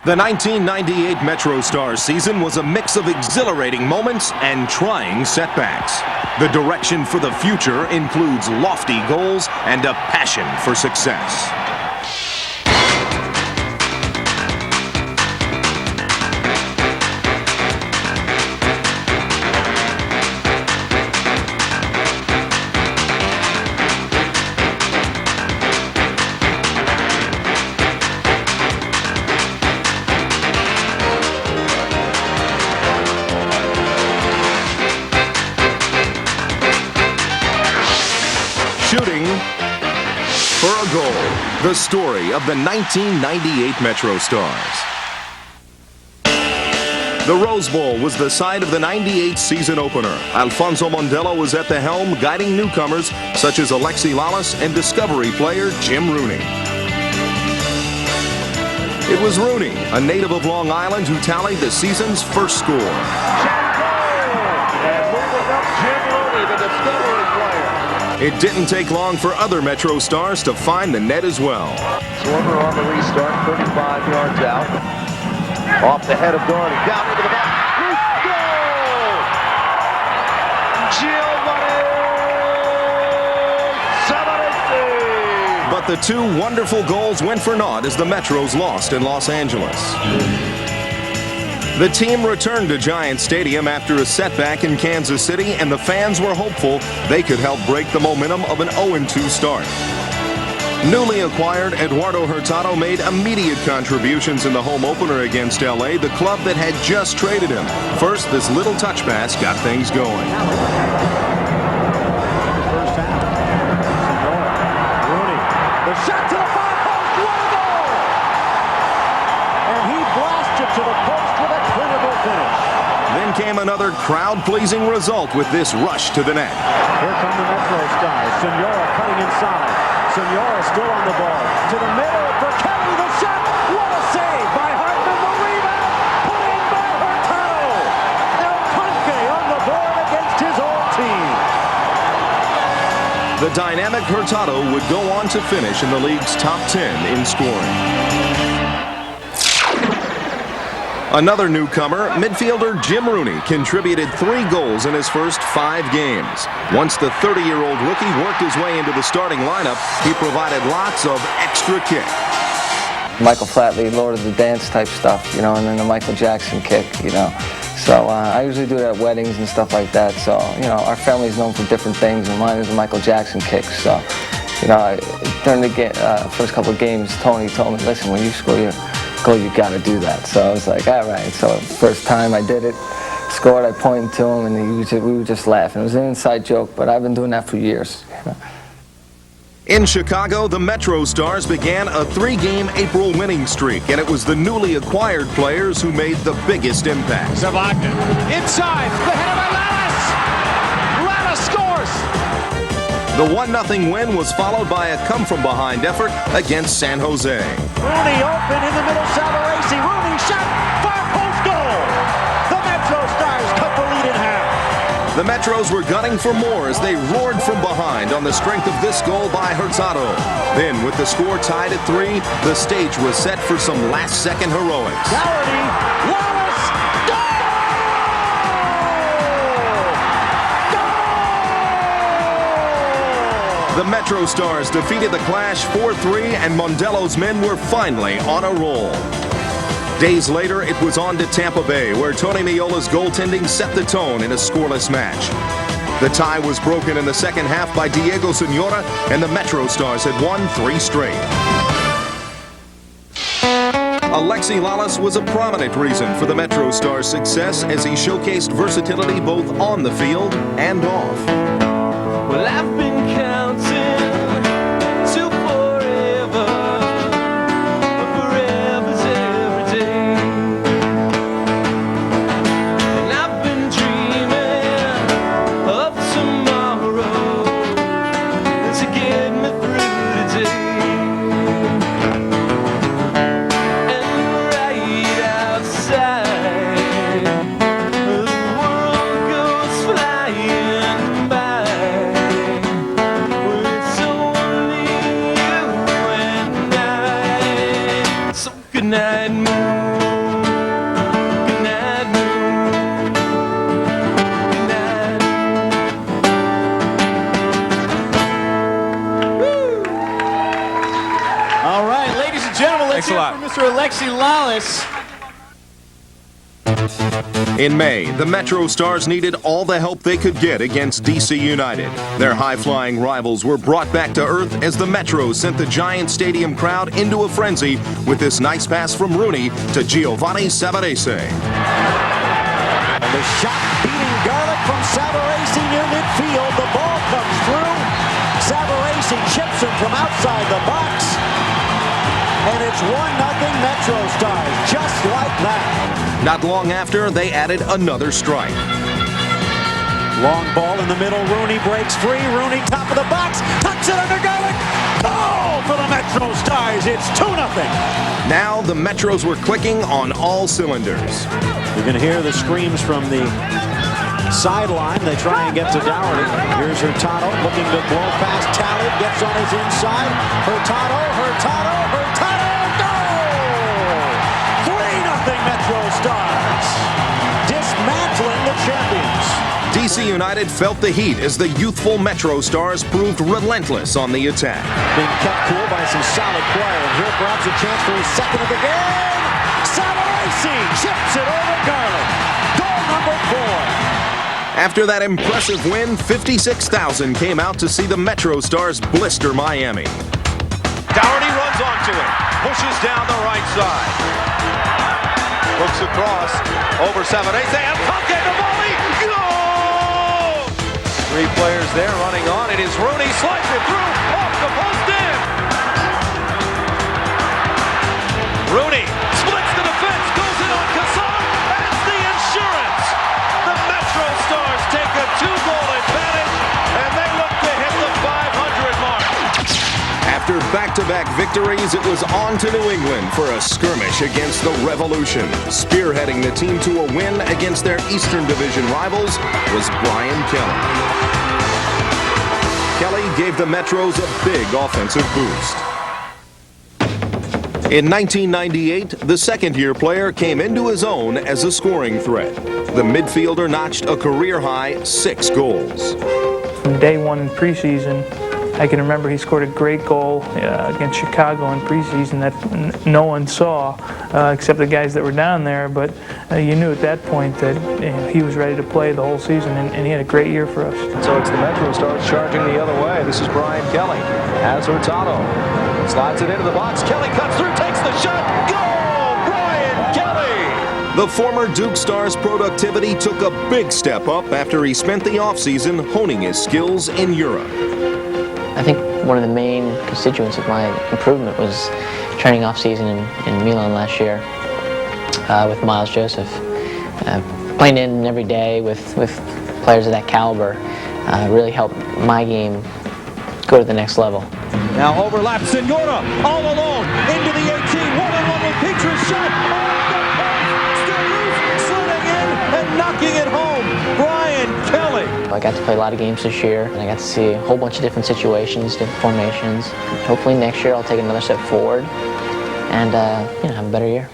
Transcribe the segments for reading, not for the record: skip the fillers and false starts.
The 1998 MetroStars season was a mix of exhilarating moments and trying setbacks. The direction for the future includes lofty goals and a passion for success. Shooting for a goal. The story of the 1998 MetroStars. The Rose Bowl was the site of the 98 season opener. Alfonso Mondello was at the helm, guiding newcomers such as Alexi Lalas and Discovery player Jim Rooney. It was Rooney, a native of Long Island, who tallied the season's first score. And moving up, Jim Rooney, the Discovery player. It didn't take long for other MetroStars to find the net as well. Swarmer on the restart, 35 yards out. Off the head of Doherty, down into the back. Goal! But the two wonderful goals went for naught as the Metros lost in Los Angeles. The team returned to Giant Stadium after a setback in Kansas City, and the fans were hopeful they could help break the momentum of an 0-2 start. Newly acquired Eduardo Hurtado made immediate contributions in the home opener against LA, the club that had just traded him. First, this little touch pass got things going. First half. Rooney. The shot to the far post. What a goal! And he blasted to the post with a clinical finish. Then came another crowd-pleasing result with this rush to the net. Here come the MetroStars. Senora cutting inside. Senora still on the ball. To the middle for Kelly. The shot. What a save by Hartman. The rebound. Put in by Hurtado. El Conque on the board against his old team. The dynamic Hurtado would go on to finish in the league's top 10 in scoring. Another newcomer, midfielder Jim Rooney, contributed 3 goals in his first 5 games. Once the 30-year-old rookie worked his way into the starting lineup, he provided lots of extra kick. Michael Flatley, Lord of the Dance type stuff, you know, and then the Michael Jackson kick, you know. So I usually do it at weddings and stuff like that. So, you know, our family's known for different things, and mine is the Michael Jackson kick. So, you know, during the first couple of games, Tony told me, listen, when you score your goal, you got to do that. So I was like, all right. So first time I did it, scored, I pointed to him, and we were just laughing. It was an inside joke, but I've been doing that for years. You know? In Chicago, the MetroStars began a 3-game April winning streak, and it was the newly acquired players who made the biggest impact. Zavagnin inside, the header by Lalas. Lalas scores. The 1-0 win was followed by a come-from-behind effort against San Jose. Rooney open in the middle, Savarese. Rooney shot, far post goal. The MetroStars cut the lead in half. The Metros were gunning for more as they roared from behind on the strength of this goal by Hurtado. Then, with the score tied at 3, the stage was set for some last-second heroics. Doherty, Lalas, goal! The MetroStars defeated the Clash 4-3, and Mondello's men were finally on a roll. Days later, it was on to Tampa Bay, where Tony Meola's goaltending set the tone in a scoreless match. The tie was broken in the second half by Diego Senora, and the MetroStars had won 3 straight. Alexi Lalas was a prominent reason for the MetroStars' success as he showcased versatility both on the field and off. Well, I've been counting to forever, forever's every day. And I've been dreaming of tomorrow to get me through today. And right outside, the world goes flying by. Good night, moon. Good night. All right, ladies and gentlemen, let's hear from Mr. Alexi Lalas. In May, the MetroStars needed all the help they could get against DC United. Their high-flying rivals were brought back to earth as the Metros sent the Giant Stadium crowd into a frenzy with this nice pass from Rooney to Giovanni Savarese. And the shot beating Garlic from Savarese near midfield. The ball comes through. Savarese chips him from outside the box. And it's 1-0 MetroStars, just like that. Not long after, they added another strike. Long ball in the middle. Rooney breaks free. Rooney top of the box. Tucks it under Garlic. Goal for the MetroStars. It's 2-0. Now the Metros were clicking on all cylinders. You're going to hear the screams from the sideline. They try and get to Dougherty. Here's Hurtado looking to blow past Talley. Gets on his inside. Hurtado. Goal! 3-0 MetroStars. Dismantling the champions. DC United felt the heat as the youthful MetroStars proved relentless on the attack. Being kept cool by some solid play. And here perhaps a chance for his second of the game. Savarese chips it over Garlic. Goal number 4. After that impressive win, 56,000 came out to see the MetroStars blister Miami. Dougherty runs onto it, pushes down the right side. Looks across, over Savarese, and Pumpkin the volley! Goal! 3 players there running on. It is Rooney, slides it through, off the post in. Rooney splits the defense, goes in on Casson, and it's the insurance. The MetroStars take a 2-goal advantage, and they look to hit the 500 mark. After back-to-back victories, it was on to New England for a skirmish against the Revolution. Spearheading the team to a win against their Eastern Division rivals was Brian Kelly. Kelly gave the Metros a big offensive boost. In 1998, the second-year player came into his own as a scoring threat. The midfielder notched a career-high 6 goals. From day one in preseason, I can remember he scored a great goal against Chicago in preseason that no one saw except the guys that were down there, but you knew at that point that he was ready to play the whole season, and he had a great year for us. So it's the MetroStars charging the other way. This is Brian Kelly. Has Hurtado. Slides it into the box. Kelly cuts through, takes the shot. Goal! Brian Kelly! The former Duke star's productivity took a big step up after he spent the offseason honing his skills in Europe. I think one of the main constituents of my improvement was training off-season in Milan last year with Miles Joseph. Playing in every day with players of that caliber really helped my game go to the next level. Now overlap Senora, all alone, into the 18, one-on-one with Petra's shot, still loose, sliding in and knocking it home, Brian Kelly. I got to play a lot of games this year, and I got to see a whole bunch of different situations, different formations. Hopefully next year I'll take another step forward and have a better year.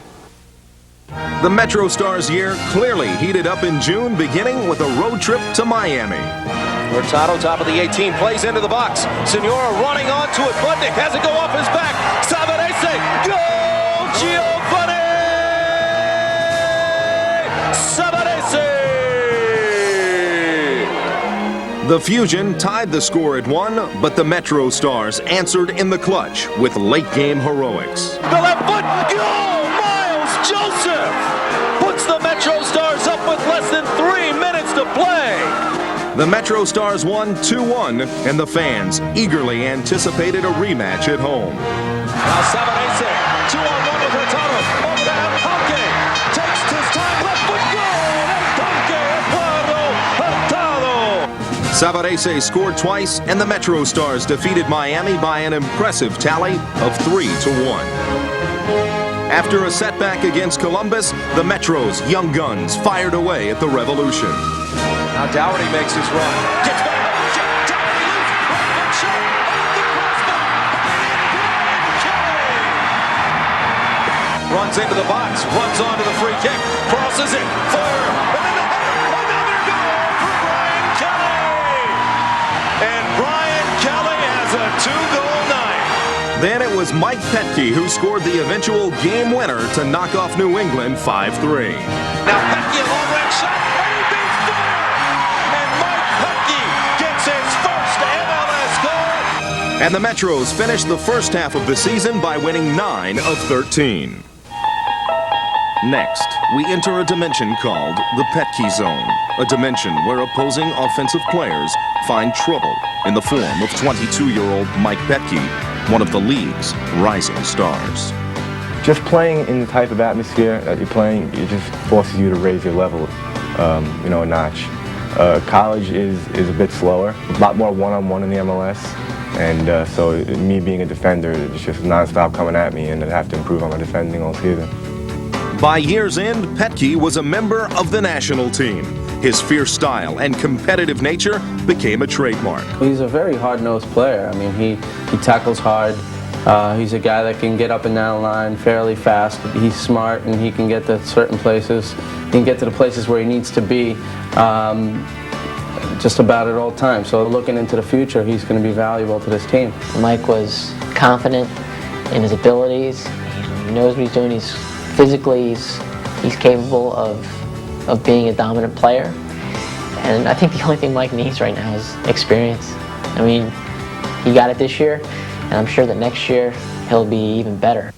The MetroStars year clearly heated up in June, beginning with a road trip to Miami. Hurtado, top of the 18, plays into the box. Senora running onto it. Budnick has it go off his back. Savarese, goal! Giovanni Savarese! The Fusion tied the score at 1, but the MetroStars answered in the clutch with late-game heroics. The left foot, goal! Miles Joseph puts the MetroStars up with less than 3 minutes to play. The MetroStars won 2-1, and the fans eagerly anticipated a rematch at home. Now Savarese, 2-on-1 with Hurtado, over to Pumpkin, takes his time, left foot goal, and Pumpkin, Eduardo Hurtado. Savarese scored twice, and the MetroStars defeated Miami by an impressive tally of 3-1. After a setback against Columbus, the Metros' young guns fired away at the Revolution. Now Dougherty makes his run. Gets back up. Dougherty loose. Right foot shot. Off the crossbar. runs into the box, runs onto the free kick, crosses it, fire, and then the header, another goal for Brian Kelly! And Brian Kelly has a 2-goal night. Then it was Mike Petke who scored the eventual game winner to knock off New England 5-3. Now Petke, a long-range shot, and he beats Dwyer! And Mike Petke gets his first MLS goal! And the Metros finished the first half of the season by winning 9 of 13. Next, we enter a dimension called the Petke Zone, a dimension where opposing offensive players find trouble in the form of 22-year-old Mike Petke, one of the league's rising stars. Just playing in the type of atmosphere that you're playing, it just forces you to raise your level, a notch. College is a bit slower, a lot more one-on-one in the MLS, and so me being a defender, it's just nonstop coming at me, and I have to improve on my defending all season. By year's end, Petke was a member of the national team. His fierce style and competitive nature became a trademark. He's a very hard-nosed player. I mean, he tackles hard. He's a guy that can get up and down the line fairly fast. He's smart, and he can get to certain places. He can get to the places where he needs to be just about at all times. So looking into the future, he's going to be valuable to this team. Mike was confident in his abilities. He knows what he's doing. He's physically, he's capable of being a dominant player. And I think the only thing Mike needs right now is experience. I mean, he got it this year, and I'm sure that next year he'll be even better.